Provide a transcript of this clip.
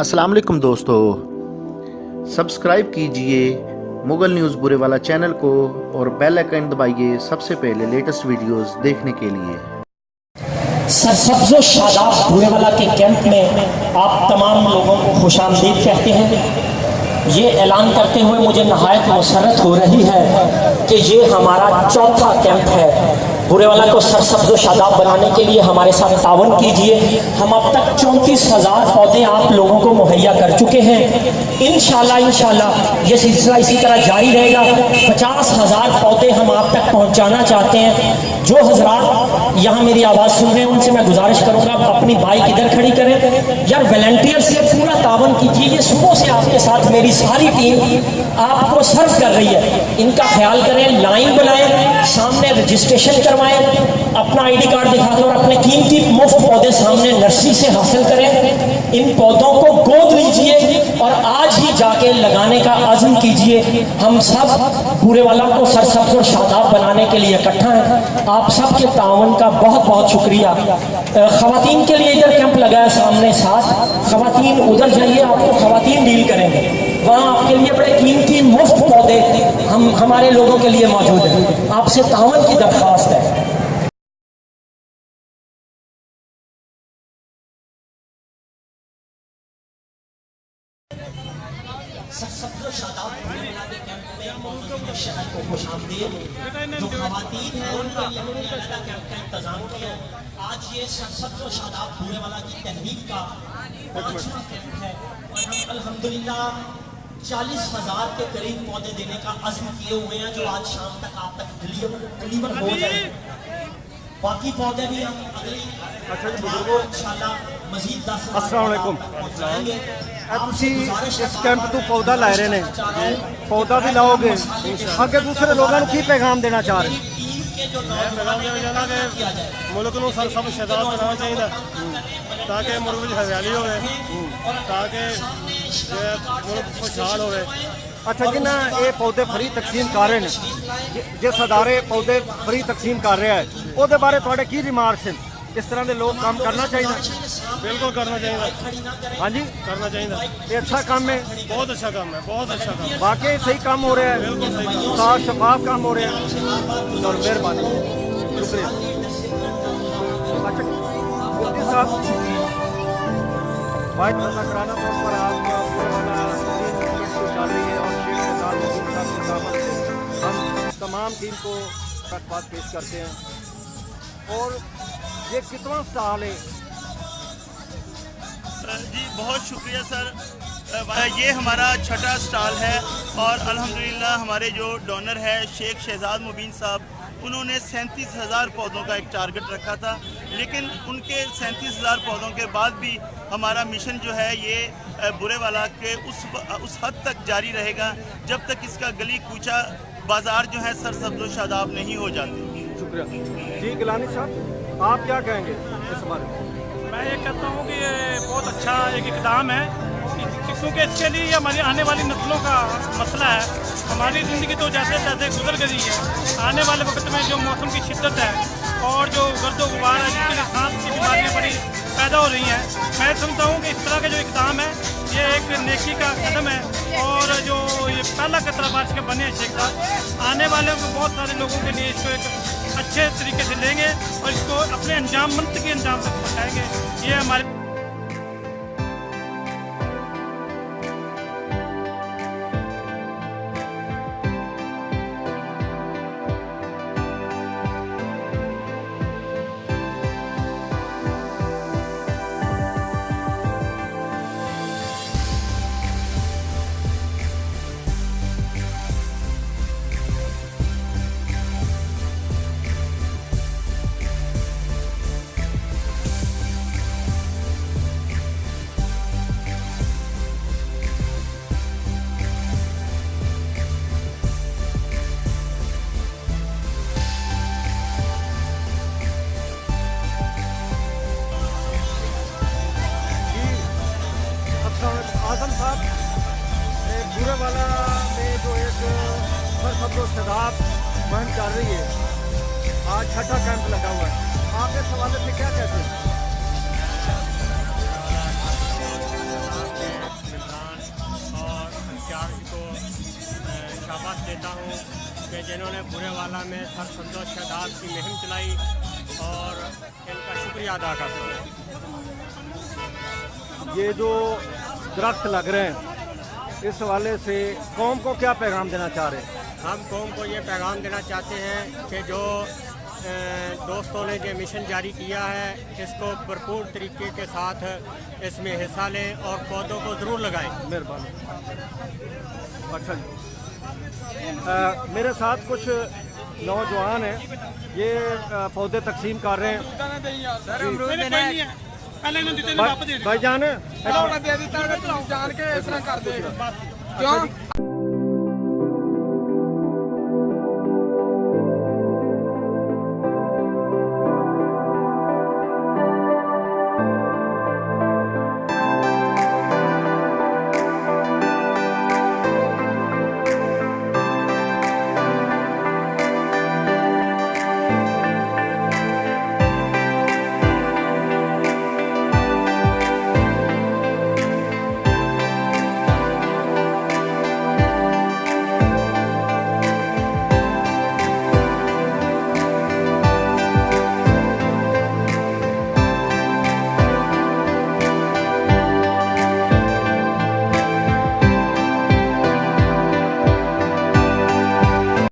अस्सलाम वालेकुम दोस्तों, सब्सक्राइब कीजिए मुगल न्यूज़ बुरेवाला चैनल को और बेल आइकन दबाइए सबसे पहले लेटेस्ट वीडियोस देखने के लिए। सरसब्ज़ो शादाब बुरेवाला के कैंप में आप तमाम लोगों को खुशामदीद कहते हैं। ये ऐलान करते हुए मुझे नहायत मुसर्रत हो रही है कि ये हमारा चौथा कैंप है। बुरेवाला को सरसब्ज़ो शादाब बनाने के लिए हमारे साथ तावन कीजिए। हम अब तक 34,000 पौधे आप लोगों को मुहैया कर चुके हैं। इंशाल्लाह ये सिलसिला इसी तरह जारी रहेगा। 50,000 पौधे हम आप तक पहुंचाना चाहते हैं। जो हजरात यहाँ मेरी आवाज़ सुन रहे हैं उनसे मैं गुजारिश करूँगा अपनी बाइक इधर खड़ी करें। यार वॉलंटियर से पूरा तावन कीजिए। ये सुबह से आपके साथ मेरी सारी टीम आपको सर्व कर रही है। इनका ख्याल करें, लाइन बनाएं, सामने रजिस्ट्रेशन करवाएं, अपना आईडी कार्ड दिखा दें और अपने कीमती मुफ्त पौधे सामने नर्सरी से हासिल करें। इन पौधों को गोद लीजिए और आज ही जाके लगाने का अज़्म कीजिए। हम सब बुरेवाला को सरसब्ज़ और शादाब बनाने के लिए इकट्ठा हैं। आप सब के तावन का बहुत बहुत शुक्रिया। ख़वातीन के लिए इधर कैंप लगाया सामने साथ। ख़वातीन उधर जाइए, आपको ख़वातीन डील करेंगे। वहाँ आपके लिए बड़े कीमती मुफ्त पौधे हमारे लोगों के लिए मौजूद हैं। आपसे तावन की दरख्वास्त है। सरसब्ज़ो शादाब बुरेवाला के कैंप में मौजूद शहर को खुशामदीद। जो ख़वातीन हैं उनके लिए हमने कैंप का इंतज़ाम किया। आज ये सरसब्ज़ो शादाब बुरेवाला की तहरीक का 5वां कैंप है और हम अल्हम्दुलिल्लाह 40,000 के करीब पौधे देने का अज़्म किए हुए हैं, जो आज शाम तक आप तक डिलीवर हो जाए। बाकी पौधे भी हम अगली इंशाल्लाह मज़ीद 10 अस्सलाम वालेकुम। इस कैंप तो पौधा ला रहे ने, पौधा भी लाओगे आगे दूसरे लोगों की पैगाम देना चाह रहे हैं? मुल्क को सरसब्ज़ शादाब बनाना चाहिए ताकि मुल्क में हरियाली हो, ताकि मुल्क खुशहाल हो। अच्छा जी ना, ये पौधे फ्री तकसीम कर रहे हैं, जिस अदारे पौधे फ्री तकसीम कर रहा है वो बारे थोड़े की रिमार्क्स हैं? इस तरह के लोग काम करना चाहिए? बिल्कुल करना चाहिए। हाँ जी, करना चाहिए। ये अच्छा काम है, बहुत अच्छा काम है, बहुत अच्छा काम है। वाकई सही काम हो रहा है, बिल्कुल सही, साफ शफाफ काम हो रहा है। और मेहरबानी, शुक्रिया। अच्छा मुफ्ती साहब, वाइट कराना तौर पर आप चल रही है और शेख के साथ हम तमाम टीम को धन्यवाद पेश करते हैं। और ये कितना स्टॉल है? जी बहुत शुक्रिया सर। ये हमारा छठा स्टॉल है और अल्हम्दुलिल्लाह हमारे जो डोनर है शेख शहजाद मुबीन साहब, उन्होंने 37,000 पौधों का एक टारगेट रखा था, लेकिन उनके 37,000 पौधों के बाद भी हमारा मिशन जो है ये बुरेवाला के उस हद तक जारी रहेगा जब तक इसका गली कूचा बाज़ार जो है सरसब्ज़ शादाब नहीं हो जाते। शुक्रिया जी। गिलानी साहब, आप क्या कहेंगे इस बारे में? मैं ये कहता हूँ कि ये बहुत अच्छा एक इकदाम है, क्योंकि इसके लिए हमारी आने वाली नस्लों का मसला है। हमारी ज़िंदगी तो जैसे तैसे गुजर गई है, आने वाले वक्त में जो मौसम की शिद्दत है और जो गर्दो गुबार है, जिसके लिए सांस की बीमारियाँ बड़ी पैदा हो रही हैं, मैं समझता हूँ कि इस तरह का जो इकदाम है ये एक नेकी का कदम है। और जो ये पहला कतरा बारिश के बने हैं शेख साहब, आने वाले बहुत सारे लोगों के लिए इसको एक अच्छे तरीके से लेंगे और इसको अपने अंजाम मंत के अंजाम तक पहुँचाएँगे। ये हमारे आजम साहब, बुरेवाला में जो एक सरसब्ज़ो शादाब मुहिम चल रही है, आज छठा कैंप लगा हुआ है, आप इस हवाले से क्या कहते हैं? कि जिन्होंने बुरेवाला में सर संतोष शहदाद की मुहिम चलाई और इनका शुक्रिया अदा करता हूँ। ये जो दरख्त लग रहे हैं, इस हवाले से कौम को क्या पैगाम देना चाह रहे हैं? हम कौम को ये पैगाम देना चाहते हैं कि जो दोस्तों ने जो मिशन जारी किया है इसको भरपूर तरीके के साथ इसमें हिस्सा लें और पौधों को ज़रूर लगाएं। मेहरबानी। अच्छा जी, मेरे साथ कुछ नौजवान हैं, ये पौधे तकसीम कर रहे हैं। भाईजान दे दी जान के इस तरह कर दे क्यों